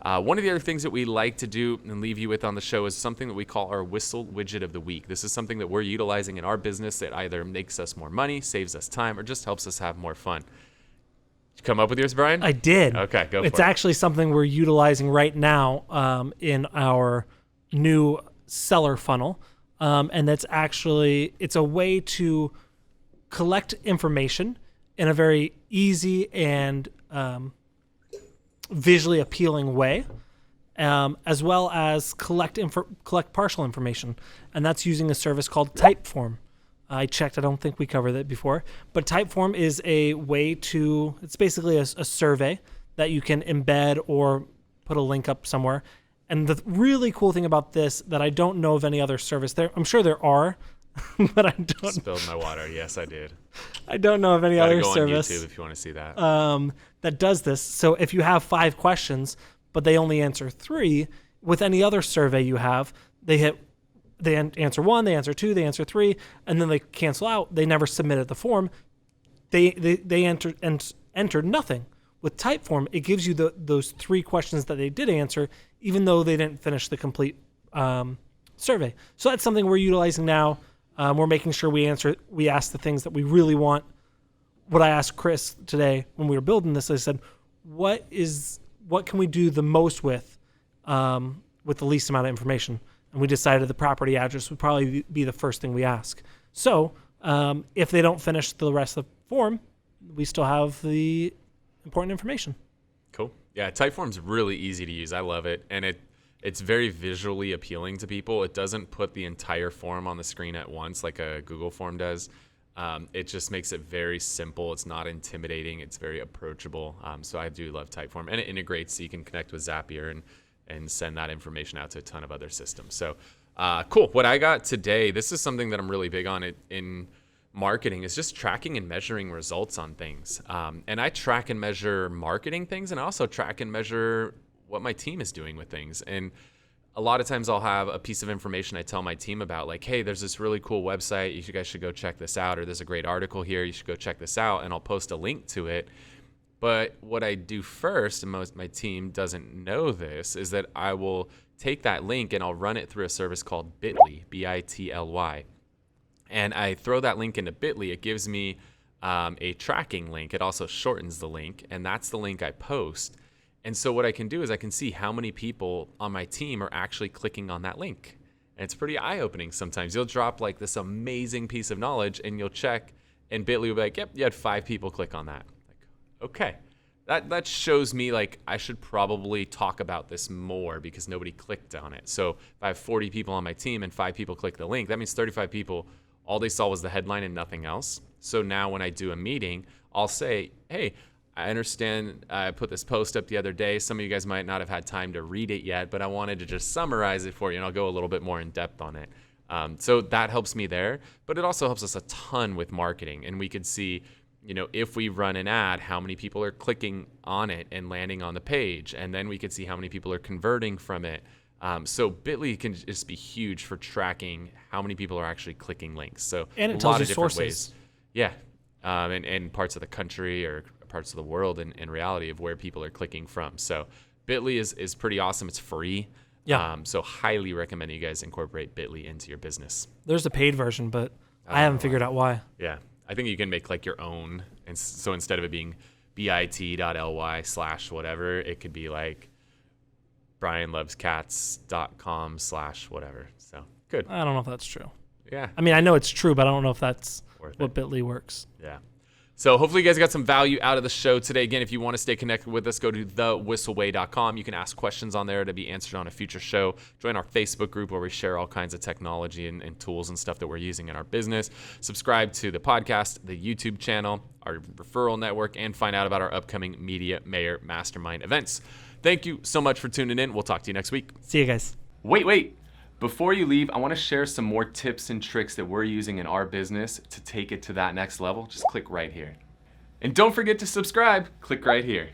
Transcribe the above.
One of the other things that we like to do and leave you with on the show is something that we call our Whissel Widget of the week. This is something that we're utilizing in our business that either makes us more money, saves us time, or just helps us have more fun. Did you come up with yours, Brian? I did. Okay, go for it. It's actually something we're utilizing right now in our new seller funnel. And it's a way to collect information in a very easy and visually appealing way, as well as collect partial information. And that's using a service called Typeform. I checked. I don't think we covered it before. But Typeform is a way it's basically a survey that you can embed or put a link up somewhere. And the really cool thing about this that I don't know of any other service there, I'm sure there are, but I don't. Spilled my water. Yes, I did. I don't know of any other go service on YouTube if you want to see that. That does this. So if you have 5 questions, but they only answer 3, with any other survey you have, they answer 1, they answer 2, they answer 3, and then they cancel out. They never submitted the form. They entered nothing. With Typeform, it gives you those 3 questions that they did answer, even though they didn't finish the complete survey. So that's something we're utilizing now. We're making sure we ask the things that we really want. What I asked Chris today when we were building this, I said, what can we do the most with the least amount of information? And we decided the property address would probably be the first thing we ask. So if they don't finish the rest of the form, we still have the important information. Cool. Yeah, Typeform's really easy to use. I love it. And it's very visually appealing to people. It doesn't put the entire form on the screen at once like a Google form does. It just makes it very simple. It's not intimidating. It's very approachable. So I do love Typeform. And it integrates so you can connect with Zapier and send that information out to a ton of other systems. So cool. What I got today, this is something that I'm really big on in marketing, is just tracking and measuring results on things. And I track and measure marketing things, and I also track and measure what my team is doing with things. And a lot of times I'll have a piece of information I tell my team about, like, hey, there's this really cool website. You guys should go check this out. Or there's a great article here. You should go check this out. And I'll post a link to it. But what I do first, and my team doesn't know this, is that I will take that link and I'll run it through a service called Bityl, B-I-T-L-Y. And I throw that link into Bityl. It gives me a tracking link. It also shortens the link. And that's the link I post. And so what I can do is I can see how many people on my team are actually clicking on that link. And it's pretty eye-opening sometimes. You'll drop like this amazing piece of knowledge and you'll check, and Bityl will be like, yep, you had 5 people click on that. Like, okay. That shows me like I should probably talk about this more because nobody clicked on it. So if I have 40 people on my team and 5 people click the link, that means 35 people, all they saw was the headline and nothing else. So now when I do a meeting, I'll say, hey, I understand I put this post up the other day. Some of you guys might not have had time to read it yet, but I wanted to just summarize it for you, and I'll go a little bit more in depth on it. So that helps me there, but it also helps us a ton with marketing. And we could see, if we run an ad, how many people are clicking on it and landing on the page, and then we could see how many people are converting from it. So Bityl can just be huge for tracking how many people are actually clicking links. So and it a tells lot you of different sources. ways. Yeah, and parts of the country or parts of the world in reality of where people are clicking from. So Bityl is pretty awesome. It's free. Yeah. So highly recommend you guys incorporate Bityl into your business. There's a paid version, but I haven't figured out why. Yeah. I think you can make like your own. And so instead of it being bit.ly/whatever, it could be like brianlovescats.com/whatever. So good. I don't know if that's true. Yeah. I mean, I know it's true, but I don't know if that's Worth what it. Bityl works. Yeah. So hopefully you guys got some value out of the show today. Again, if you want to stay connected with us, go to thewhisselway.com. You can ask questions on there to be answered on a future show. Join our Facebook group where we share all kinds of technology and tools and stuff that we're using in our business. Subscribe to the podcast, the YouTube channel, our referral network, and find out about our upcoming Media Mayor Mastermind events. Thank you so much for tuning in. We'll talk to you next week. See you guys. Wait. Before you leave, I want to share some more tips and tricks that we're using in our business to take it to that next level. Just click right here. And don't forget to subscribe. Click right here.